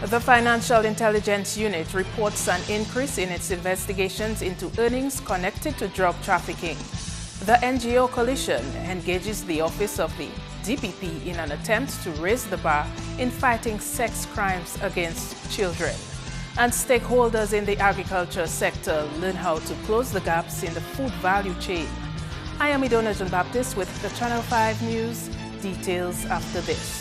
The Financial Intelligence Unit reports an increase in its investigations into earnings connected to drug trafficking. The NGO coalition engages the office of the DPP in an attempt to raise the bar in fighting sex crimes against children. And stakeholders in the agriculture sector learn how to close the gaps in the food value chain. I am Idona John Baptist with the Channel 5 News. Details after this.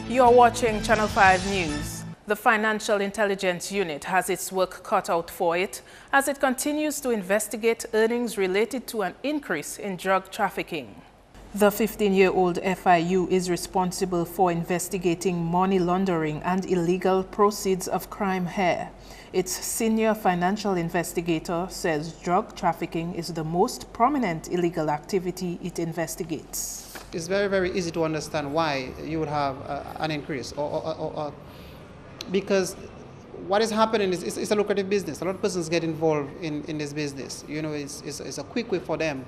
You are watching Channel 5 News. The Financial Intelligence Unit has its work cut out for it as it continues to investigate earnings related to an increase in drug trafficking. The 15-year-old FIU is responsible for investigating money laundering and illegal proceeds of crime here. Its senior financial investigator says drug trafficking is the most prominent illegal activity it investigates. It's very, very easy to understand why you would have an increase, because what is happening is it's a lucrative business. A lot of persons get involved in this business. You know, it's a quick way for them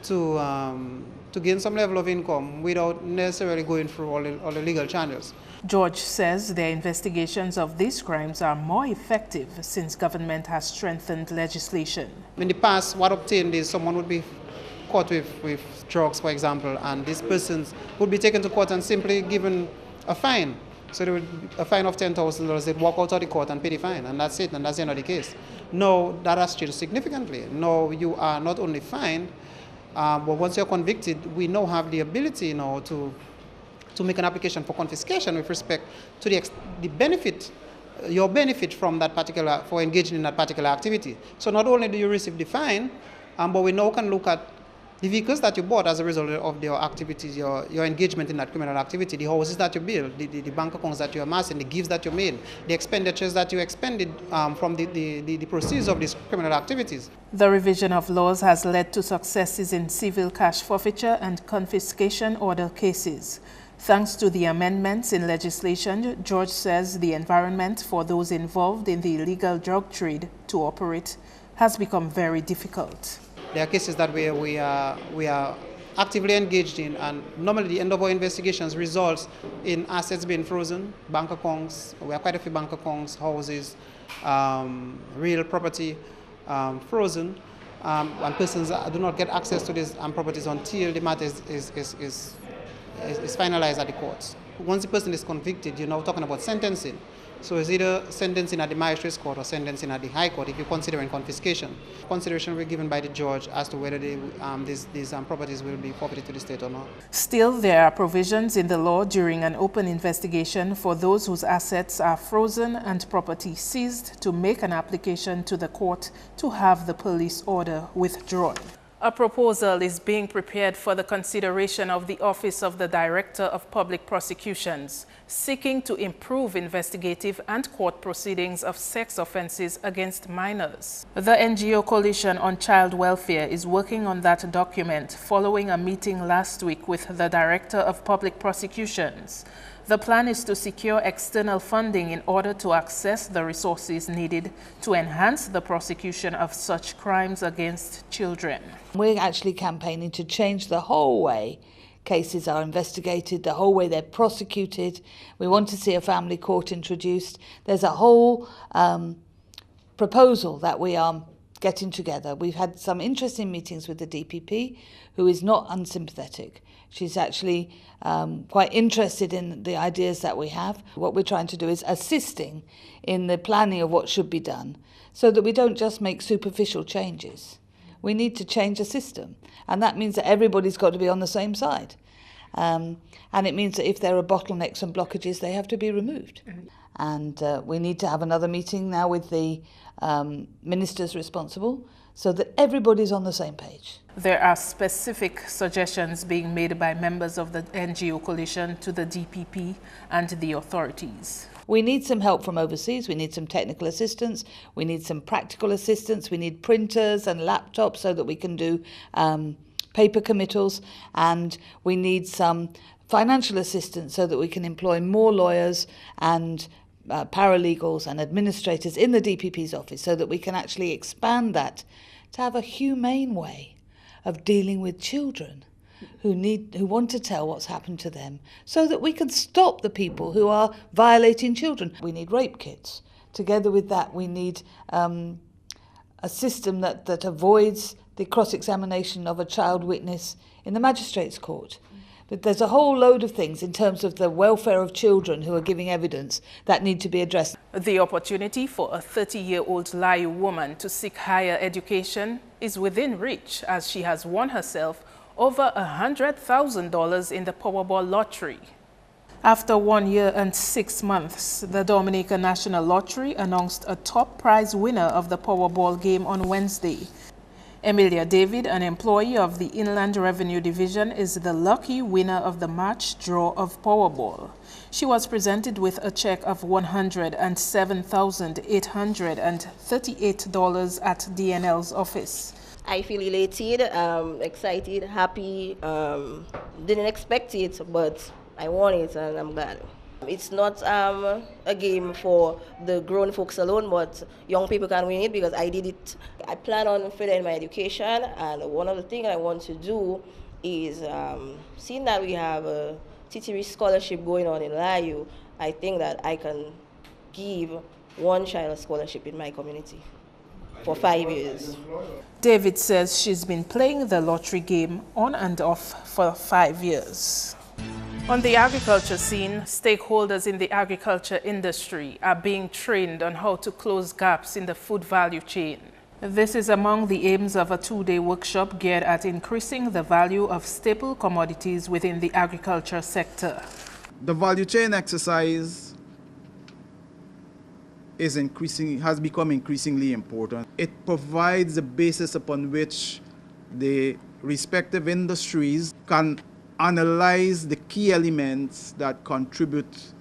to gain some level of income without necessarily going through all the legal channels. George says their investigations of these crimes are more effective since government has strengthened legislation. In the past, what obtained is someone would be caught with drugs, for example, and these persons would be taken to court and simply given a fine. So there would be a fine of $10,000. They'd walk out of the court and pay the fine, and that's it, and that's the end of the case. No, that has changed significantly. No, you are not only fined, but once you're convicted, we now have the ability now to make an application for confiscation with respect to the benefit, your benefit from that particular, for engaging in that particular activity. So not only do you receive the fine, but we now can look at the vehicles that you bought as a result of your activities, your engagement in that criminal activity, the houses that you built, the bank accounts that you amassed, and the gifts that you made, the expenditures that you expended from the proceeds of these criminal activities. The revision of laws has led to successes in civil cash forfeiture and confiscation order cases. Thanks to the amendments in legislation, George says the environment for those involved in the illegal drug trade to operate has become very difficult. There are cases that we are actively engaged in, and normally the end of our investigations results in assets being frozen, bank accounts. We have quite a few bank accounts, houses, real property frozen, and persons do not get access to these properties until the matter is finalized at the courts. Once the person is convicted, you're now talking about sentencing. So it's either sentencing at the magistrate's court or sentencing at the high court if you're considering confiscation. Consideration will be given by the judge as to whether these properties will be forfeited to the state or not. Still, there are provisions in the law during an open investigation for those whose assets are frozen and property seized to make an application to the court to have the police order withdrawn. A proposal is being prepared for the consideration of the Office of the Director of Public Prosecutions, seeking to improve investigative and court proceedings of sex offenses against minors. The NGO Coalition on Child Welfare is working on that document following a meeting last week with the Director of Public Prosecutions. The plan is to secure external funding in order to access the resources needed to enhance the prosecution of such crimes against children. We're actually campaigning to change the whole way cases are investigated, the whole way they're prosecuted. We want to see a family court introduced. There's a whole proposal that we are getting together. We've had some interesting meetings with the DPP, who is not unsympathetic. She's actually quite interested in the ideas that we have. What we're trying to do is assisting in the planning of what should be done so that we don't just make superficial changes. We need to change the system, and that means that everybody's got to be on the same side. And it means that if there are bottlenecks and blockages, they have to be removed. And we need to have another meeting now with the ministers responsible so that everybody's on the same page. There are specific suggestions being made by members of the NGO coalition to the DPP and the authorities. We need some help from overseas. We need some technical assistance. We need some practical assistance. We need printers and laptops so that we can do paper committals, and we need some financial assistance so that we can employ more lawyers and paralegals and administrators in the DPP's office so that we can actually expand that to have a humane way of dealing with children who want to tell what's happened to them, so that we can stop the people who are violating children. We need rape kits. Together with that, we need a system that avoids the cross-examination of a child witness in the magistrate's court. But there's a whole load of things in terms of the welfare of children who are giving evidence that need to be addressed. The opportunity for a 30-year-old Layu woman to seek higher education is within reach, as she has won herself over $100,000 in the Powerball lottery. After 1 year and 6 months, the Dominica National Lottery announced a top prize winner of the Powerball game on Wednesday. Emilia David, an employee of the Inland Revenue Division, is the lucky winner of the March draw of Powerball. She was presented with a check of $107,838 at DNL's office. I feel elated, excited, happy. Didn't expect it, but I won it and I'm glad. It's not a game for the grown folks alone, but young people can win it because I did it. I plan on furthering my education, and one of the things I want to do is, seeing that we have a TTRI scholarship going on in Layu, I think that I can give one child a scholarship in my community for 5 years. David says she's been playing the lottery game on and off for 5 years. On the agriculture scene, stakeholders in the agriculture industry are being trained on how to close gaps in the food value chain. This is among the aims of a 2-day workshop geared at increasing the value of staple commodities within the agriculture sector. The value chain exercise has become increasingly important. It provides a basis upon which the respective industries can analyze the key elements that contribute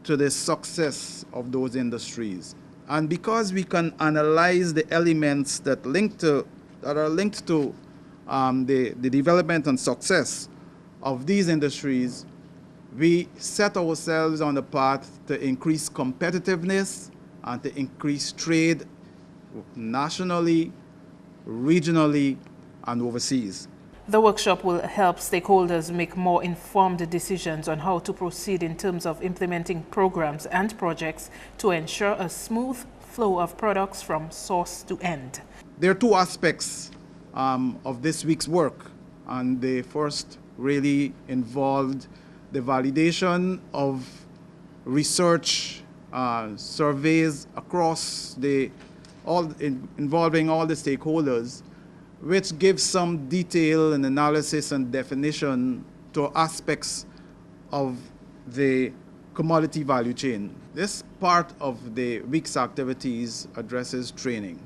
to the success of those industries. And because we can analyze the elements that are linked to the development and success of these industries, we set ourselves on the path to increase competitiveness and to increase trade nationally, regionally, and overseas. The workshop will help stakeholders make more informed decisions on how to proceed in terms of implementing programs and projects to ensure a smooth flow of products from source to end. There are two aspects of this week's work, and the first really involved the validation of research surveys across involving all the stakeholders, which gives some detail and analysis and definition to aspects of the commodity value chain. This part of the week's activities addresses training.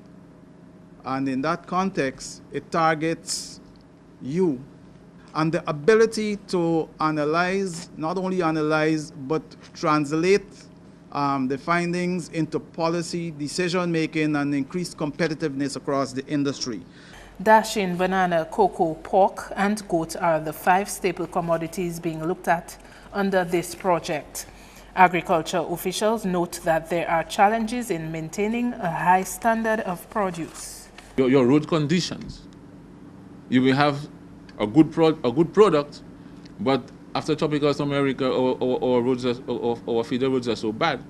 And in that context, it targets you and the ability to analyze, not only analyze, but translate the findings into policy, decision-making, and increased competitiveness across the industry. Dashing, banana, cocoa, pork, and goat are the 5 staple commodities being looked at under this project. Agriculture officials note that there are challenges in maintaining a high standard of produce. Your road conditions. You will have a good product, but after tropical summer, our roads our feeder roads are so bad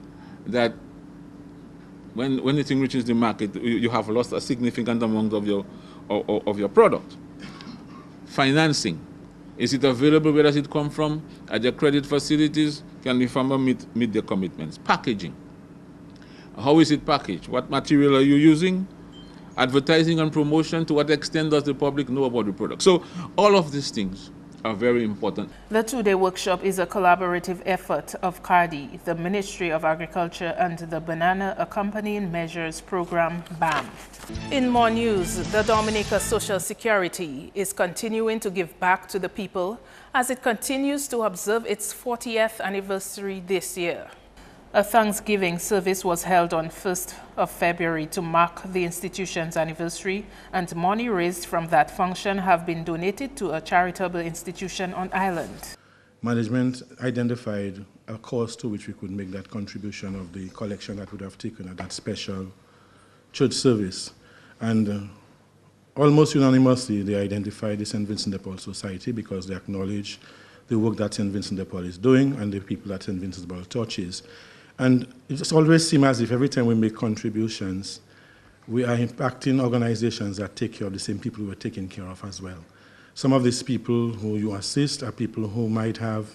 that when the thing reaches the market, you have lost a significant amount of your product. Financing. Is it available? Where does it come from? Are there credit facilities? Can the farmer meet their commitments? Packaging. How is it packaged? What material are you using? Advertising and promotion. To what extent does the public know about the product? So all of these things are very important. The 2-day workshop is a collaborative effort of CARDI, the Ministry of Agriculture, and the Banana Accompanying Measures Program, BAM. In more news, the Dominica Social Security is continuing to give back to the people as it continues to observe its 40th anniversary this year. A Thanksgiving service was held on 1st of February to mark the institution's anniversary, and money raised from that function have been donated to a charitable institution on island. Management identified a cause to which we could make that contribution of the collection that would have taken at that special church service. And almost unanimously, they identified the St. Vincent de Paul Society because they acknowledge the work that St. Vincent de Paul is doing and the people that St. Vincent de Paul touches. And it just always seems as if every time we make contributions, we are impacting organizations that take care of the same people we're taking care of as well. Some of these people who you assist are people who might have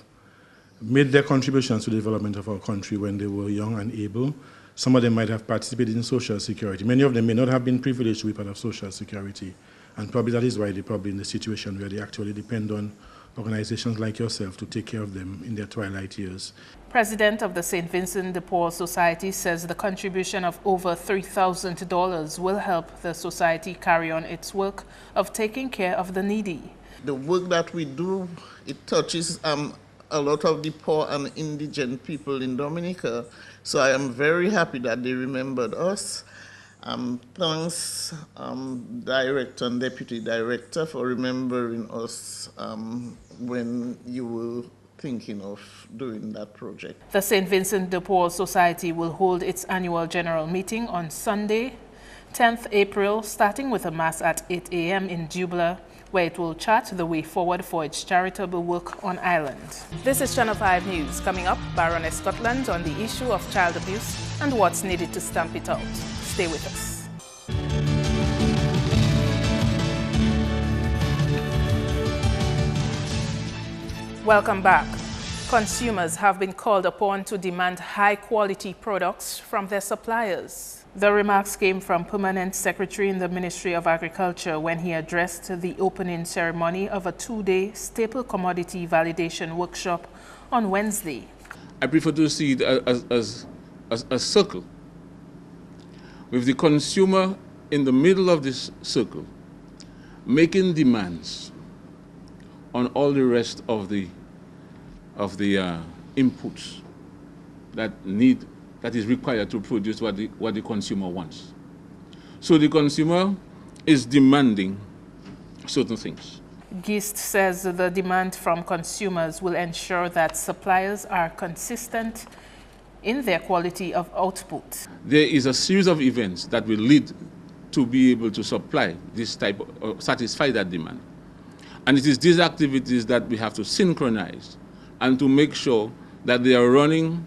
made their contributions to the development of our country when they were young and able. Some of them might have participated in Social Security. Many of them may not have been privileged to be part of Social Security. And probably that is why they're probably in the situation where they actually depend on organizations like yourself to take care of them in their twilight years. President of the St. Vincent de Paul Society says the contribution of over $3,000 will help the society carry on its work of taking care of the needy. The work that we do, it touches a lot of the poor and indigent people in Dominica. So I am very happy that they remembered us. Thanks, Director and Deputy Director, for remembering us when you were thinking of doing that project. The St. Vincent de Paul Society will hold its annual general meeting on Sunday, 10th April, starting with a mass at 8 a.m. in Jubla, where it will chart the way forward for its charitable work on island. This is Channel 5 News. Coming up, Baroness Scotland on the issue of child abuse and what's needed to stamp it out. Stay with us. Welcome back. Consumers have been called upon to demand high-quality products from their suppliers. The remarks came from Permanent Secretary in the Ministry of Agriculture when he addressed the opening ceremony of a two-day staple commodity validation workshop on Wednesday. I prefer to see it as a circle, with the consumer in the middle of this circle, making demands on all the rest of the inputs that is required to produce what the consumer wants. So the consumer is demanding certain things. Gist says the demand from consumers will ensure that suppliers are consistent in their quality of output. There is a series of events that will lead to be able to supply this type of, satisfy that demand. And it is these activities that we have to synchronize and to make sure that they are running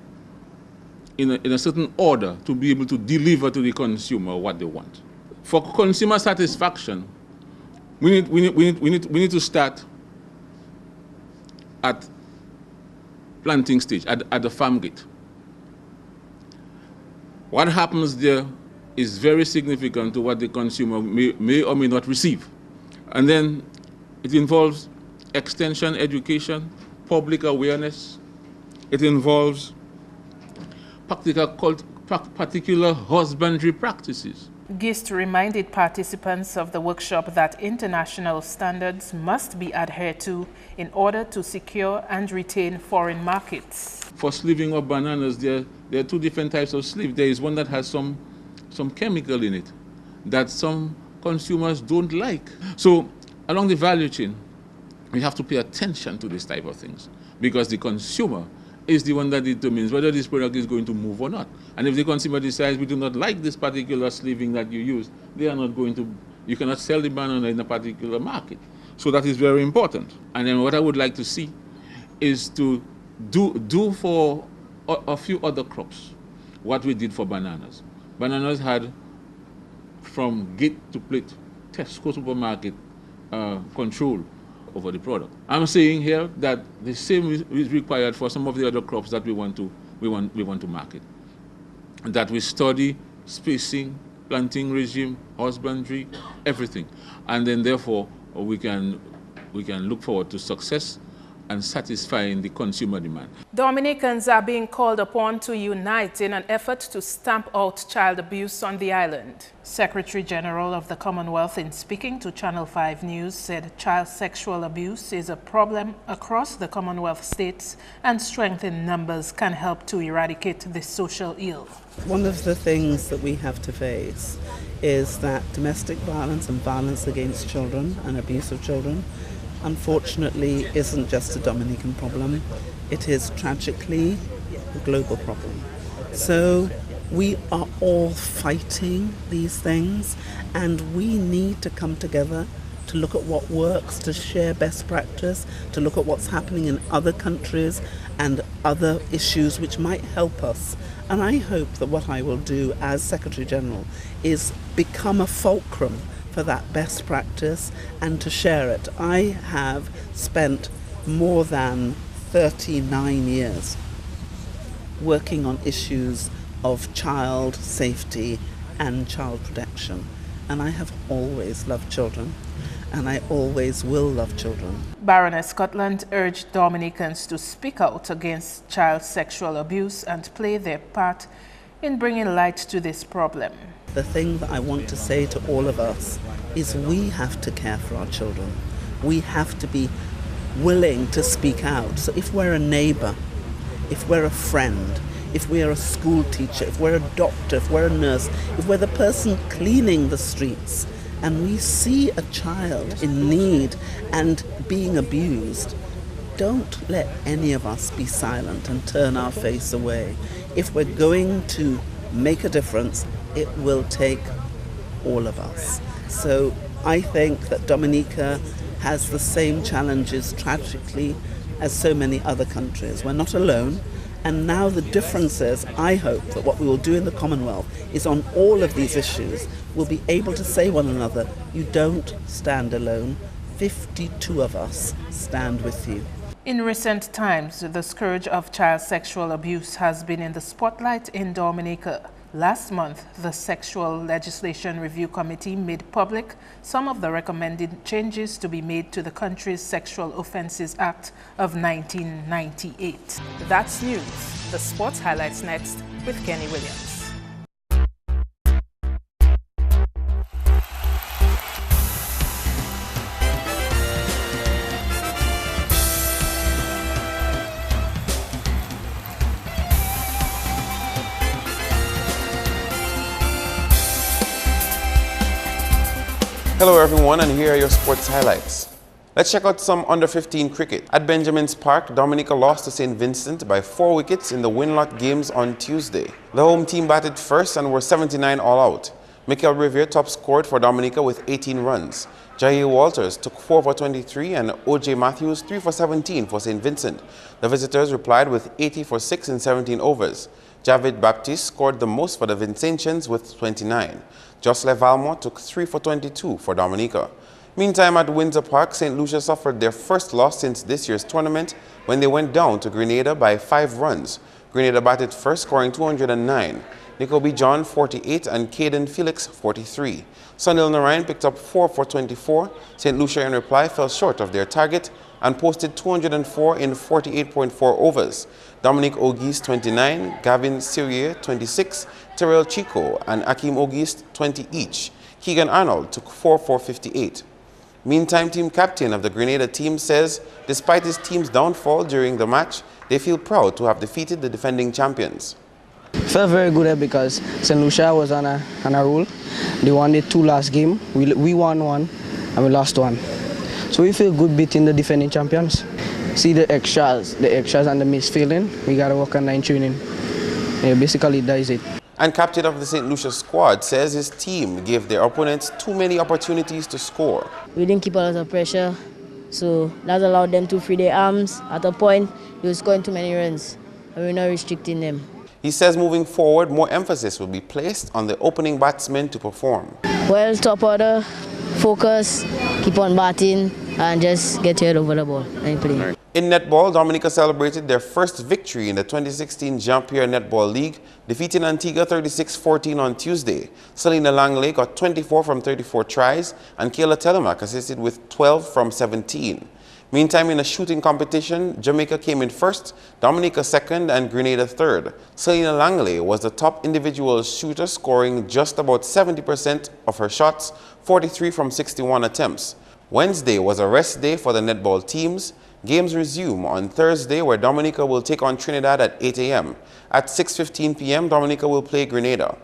in a certain order to be able to deliver to the consumer what they want. For consumer satisfaction, we need to start at planting stage, at the farm gate. What happens there is very significant to what the consumer may or may not receive. And then it involves extension education, public awareness. It involves particular husbandry practices. Gist reminded participants of the workshop that international standards must be adhered to in order to secure and retain foreign markets. For sleeving of bananas, there are two different types of sleeve. There is one that has some chemical in it that some consumers don't like. So along the value chain, we have to pay attention to this type of things because the consumer is the one that determines whether this product is going to move or not. And if the consumer decides we do not like this particular sleeving that you use, they are not going to, you cannot sell the banana in a particular market. So that is very important. And then what I would like to see is to do for a few other crops what we did for bananas. Bananas had from gate to plate, Tesco supermarket control over the product. I'm saying here that the same is required for some of the other crops that we want to market. That we study spacing, planting regime, husbandry, everything, and then therefore we can look forward to success and satisfying the consumer demand. Dominicans are being called upon to unite in an effort to stamp out child abuse on the island. Secretary General of the Commonwealth, in speaking to Channel 5 News, said child sexual abuse is a problem across the Commonwealth states and strength in numbers can help to eradicate this social ill. One of the things that we have to face is that domestic violence and violence against children and abuse of children unfortunately isn't just a Dominican problem, it is tragically a global problem. So We are all fighting these things, and we need to come together to look at what works, to share best practice, to look at what's happening in other countries and other issues which might help us. And I hope that what I will do as Secretary General is become a fulcrum for that best practice and to share it. I have spent more than 39 years working on issues of child safety and child protection. And I have always loved children, and I always will love children. Baroness Scotland urged Dominicans to speak out against child sexual abuse and play their part in bringing light to this problem. The thing that I want to say to all of us is we have to care for our children. We have to be willing to speak out. So if we're a neighbor, if we're a friend, if we're a school teacher, if we're a doctor, if we're a nurse, if we're the person cleaning the streets, and we see a child in need and being abused, don't let any of us be silent and turn our face away. If we're going to make a difference, it will take all of us. So I think that Dominica has the same challenges, tragically, as so many other countries. We're not alone. And now the difference is, I hope that what we will do in the Commonwealth is on all of these issues, we'll be able to say one another, you don't stand alone. 52 of us stand with you. In recent times, the scourge of child sexual abuse has been in the spotlight in Dominica. Last month, the Sexual Legislation Review Committee made public some of the recommended changes to be made to the country's Sexual Offences Act of 1998. That's news. The sports highlights next with Kenny Williams. Hello everyone, and here are your sports highlights. Let's check out some under-15 cricket. At Benjamin's Park, Dominica lost to St. Vincent by 4 wickets in the win-lot games on Tuesday. The home team batted first and were 79 all out. Mikel Revere top scored for Dominica with 18 runs. Jair Walters took 4 for 23 and O.J. Matthews 3 for 17 for St. Vincent. The visitors replied with 80 for 6 in 17 overs. Javid Baptiste scored the most for the Vincentians with 29. Jocelyn Valmont took 3 for 22 for Dominica. Meantime, at Windsor Park, St. Lucia suffered their first loss since this year's tournament when they went down to Grenada by 5 runs. Grenada batted first, scoring 209. Nico B. John 48 and Caden Felix 43. Sunil Narayan picked up 4 for 24. St. Lucia in reply fell short of their target and posted 204 in 48.4 overs. Dominic Auguste 29, Gavin Sirier 26, Terrell Chico and Akim Auguste 20 each. Keegan Arnold took 4 for 58. Meantime, team captain of the Grenada team says despite his team's downfall during the match, they feel proud to have defeated the defending champions. Felt very good because St. Lucia was on a roll. They won the 2 last game. We won 1 and we lost 1. So we feel good beating the defending champions. See the extras and the missed feeling. We got to work on 9 training. Yeah, basically, that is it. And captain of the St. Lucia squad says his team gave their opponents too many opportunities to score. We didn't keep a lot of pressure, so that allowed them to free their arms. At a point, they were scoring too many runs, and we're not restricting them. He says moving forward, more emphasis will be placed on the opening batsmen to perform. Well, top order, focus, keep on batting, and just get your head over the ball and play. In netball, Dominica celebrated their first victory in the 2016 Jean-Pierre Netball League, defeating Antigua 36-14 on Tuesday. Selena Langley got 24 from 34 tries, and Kayla Telemac assisted with 12 from 17. Meantime, in a shooting competition, Jamaica came in first, Dominica second, and Grenada third. Selena Langley was the top individual shooter, scoring just about 70% of her shots, 43 from 61 attempts. Wednesday was a rest day for the netball teams. Games resume on Thursday, where Dominica will take on Trinidad at 8 a.m. At 6:15 p.m., Dominica will play Grenada.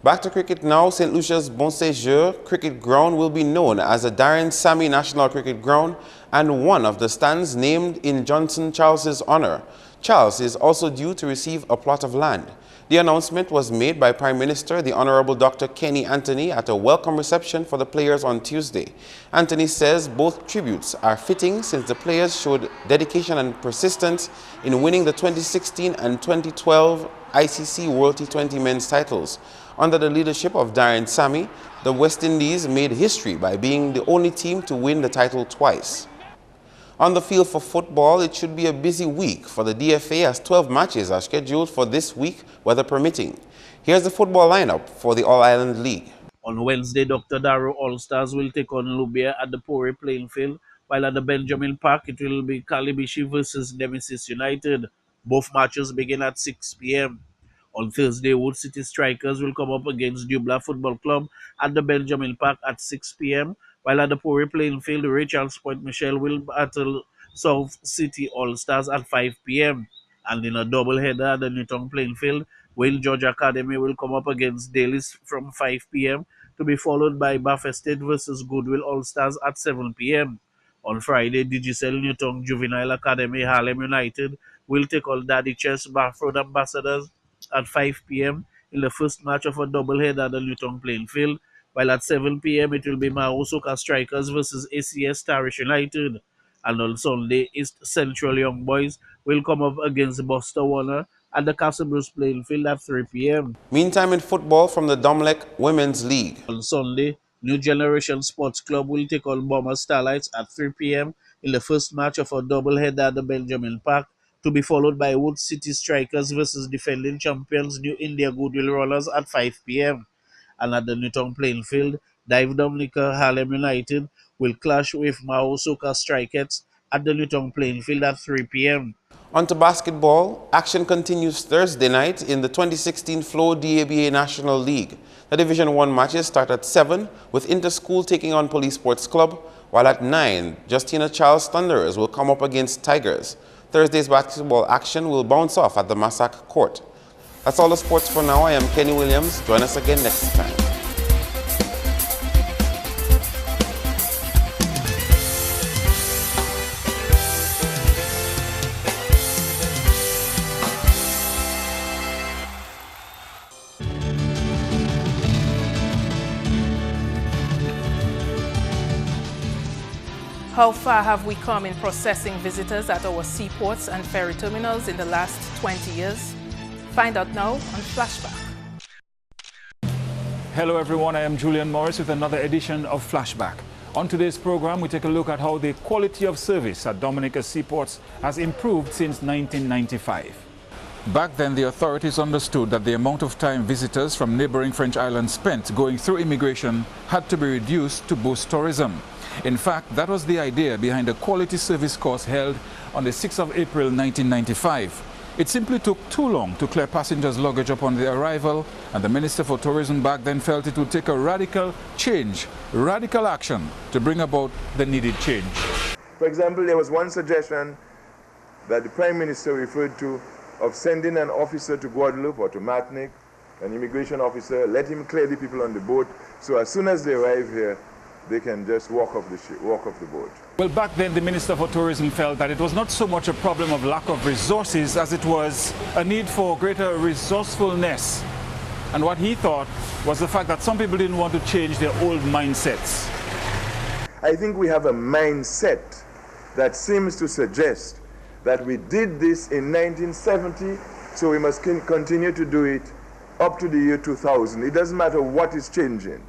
Back to cricket now. St. Lucia's Bon Séjour cricket ground will be known as the Darren Sammy National Cricket Ground and one of the stands named in Johnson Charles's honor. Charles is also due to receive a plot of land. The announcement was made by Prime Minister the Honorable Dr. Kenny Anthony at a welcome reception for the players on Tuesday. Anthony says both tributes are fitting since the players showed dedication and persistence in winning the 2016 and 2012 ICC World T20 men's titles. Under the leadership of Darren Sammy, the West Indies made history by being the only team to win the title twice. On the field for football, it should be a busy week for the DFA as 12 matches are scheduled for this week, weather permitting. Here's the football lineup for the All-Ireland League. On Wednesday, Dr. Darrow All-Stars will take on Lubia at the Pori playing field, while at the Benjamin Park it will be Calibishi versus Nemesis United. Both matches begin at 6 p.m. On Thursday, Wood City Strikers will come up against Dubla Football Club at the Benjamin Park at 6 p.m., while at the Pori playing field, Richards Point Michelle will battle South City All-Stars at 5 p.m. And in a doubleheader at the Newton playing field, Wayne George Academy will come up against Daly's from 5 p.m. to be followed by Bath-Estate versus Goodwill All-Stars at 7 p.m. On Friday, Digicel Newton Juvenile Academy Harlem United will take on Daddy Chess Bath Road Ambassadors at 5 p.m. in the first match of a doubleheader at the Newton playing field, while at 7 p.m. it will be Maosoka Strikers versus ACS Tarish United. And on Sunday, East Central Young Boys will come up against Buster Warner at the Castle Bruce playing field at 3 p.m. Meantime, in football from the Domlec Women's League. On Sunday, New Generation Sports Club will take on Bomber Starlights at 3 p.m. in the first match of a doubleheader at the Benjamin Park, to be followed by Wood City Strikers versus defending champions New India Goodwill Rollers at 5 p.m. And at the Newton playing field, Dive Dominica Harlem United will clash with Maosoka Strikettes at the Newton playing field at 3 p.m. On to basketball, action continues Thursday night in the 2016 Flow DABA National League. The Division 1 matches start at 7 with Interschool taking on Police Sports Club, while at 9, Justina Charles Thunderers will come up against Tigers. Thursday's basketball action will bounce off at the Massac Court. That's all the sports for now. I am Kenny Williams. Join us again next time. How far have we come in processing visitors at our seaports and ferry terminals in the last 20 years? Find out now on Flashback. Hello everyone, I am Julian Morris with another edition of Flashback. On today's program, we take a look at how the quality of service at Dominica seaports has improved since 1995. Back then, the authorities understood that the amount of time visitors from neighboring French islands spent going through immigration had to be reduced to boost tourism. In fact, that was the idea behind the quality service course held on the 6th of April 1995. It simply took too long to clear passengers' luggage upon their arrival, and the Minister for Tourism back then felt it would take a radical change, radical action to bring about the needed change. For example, there was one suggestion that the Prime Minister referred to of sending an officer to Guadeloupe or to Martinique, an immigration officer, let him clear the people on the boat, so as soon as they arrive here, they can just walk off the ship, walk off the boat. Well, back then the Minister for Tourism felt that it was not so much a problem of lack of resources as it was a need for greater resourcefulness. And what he thought was the fact that some people didn't want to change their old mindsets. I think we have a mindset that seems to suggest that we did this in 1970, so we must continue to do it up to the year 2000. It doesn't matter what is changing.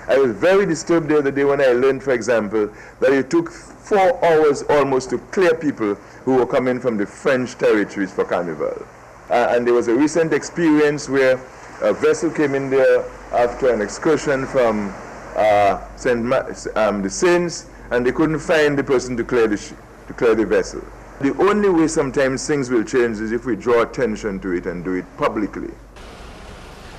I was very disturbed the other day when I learned, for example, that it took 4 hours almost to clear people who were coming from the French territories for Carnival. And there was a recent experience where a vessel came in there after an excursion from the Saints, and they couldn't find the person to clear the vessel. The only way sometimes things will change is if we draw attention to it and do it publicly.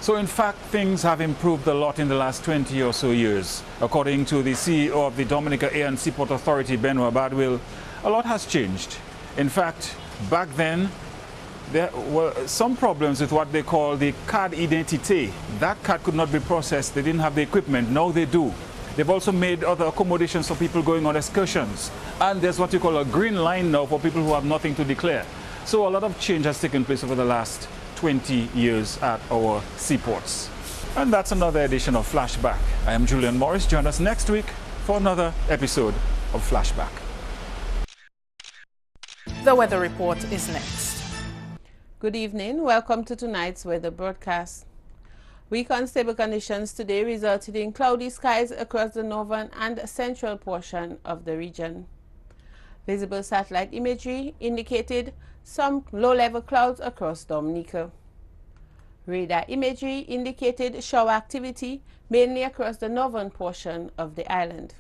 So in fact, things have improved a lot in the last 20 or so years. According to the CEO of the Dominica Air and Seaport Authority, Benoit Badwill, a lot has changed. In fact, back then, there were some problems with what they call the carte d'identité. That card could not be processed. They didn't have the equipment. Now they do. They've also made other accommodations for people going on excursions. And there's what you call a green line now for people who have nothing to declare. So a lot of change has taken place over the last 20 years at our seaports. And that's another edition of Flashback. I am Julian Morris. Join us next week for another episode of Flashback. The weather report is next. Good evening. Welcome to tonight's weather broadcast. Weak unstable conditions today resulted in cloudy skies across the northern and central portion of the region. Visible satellite imagery indicated some low-level clouds across Dominica. Radar imagery indicated shower activity mainly across the northern portion of the island.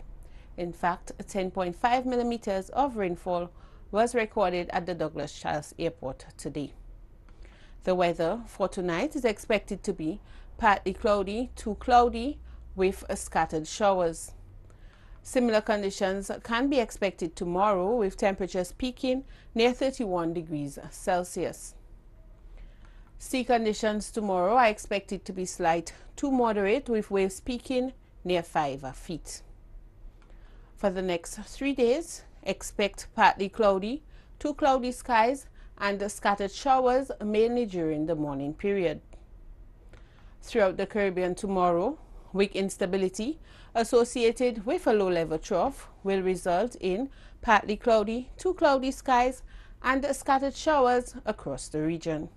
In fact, 10.5 millimeters of rainfall was recorded at the Douglas Childs Airport today. The weather for tonight is expected to be partly cloudy to cloudy with scattered showers. Similar conditions can be expected tomorrow with temperatures peaking near 31 degrees Celsius. Sea conditions tomorrow are expected to be slight to moderate with waves peaking near 5 feet. For the next 3 days, expect partly cloudy to cloudy skies and scattered showers mainly during the morning period. Throughout the Caribbean tomorrow, weak instability associated with a low-level trough will result in partly cloudy to cloudy skies and scattered showers across the region.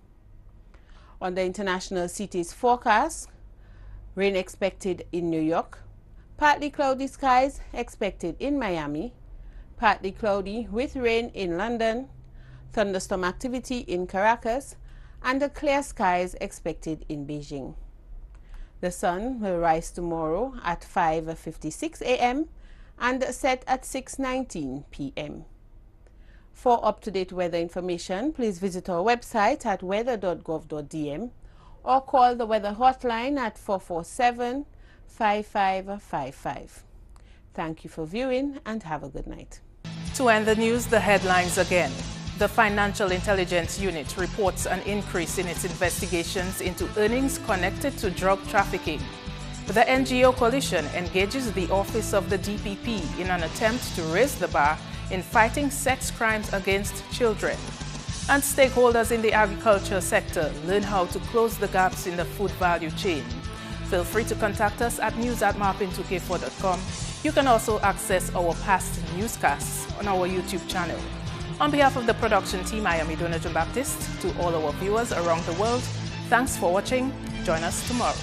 On the international cities forecast, rain expected in New York, partly cloudy skies expected in Miami, partly cloudy with rain in London, thunderstorm activity in Caracas, and clear skies expected in Beijing. The sun will rise tomorrow at 5:56 a.m. and set at 6:19 p.m. For up-to-date weather information, please visit our website at weather.gov.dm or call the weather hotline at 447-5555. Thank you for viewing and have a good night. To end the news, the headlines again. The Financial Intelligence Unit reports an increase in its investigations into earnings connected to drug trafficking. The NGO coalition engages the Office of the DPP in an attempt to raise the bar in fighting sex crimes against children. And stakeholders in the agriculture sector learn how to close the gaps in the food value chain. Feel free to contact us at news@marpin2k4.com. You can also access our past newscasts on our YouTube channel. On behalf of the production team, I am Idona John Baptist. To all our viewers around the world, thanks for watching. Join us tomorrow.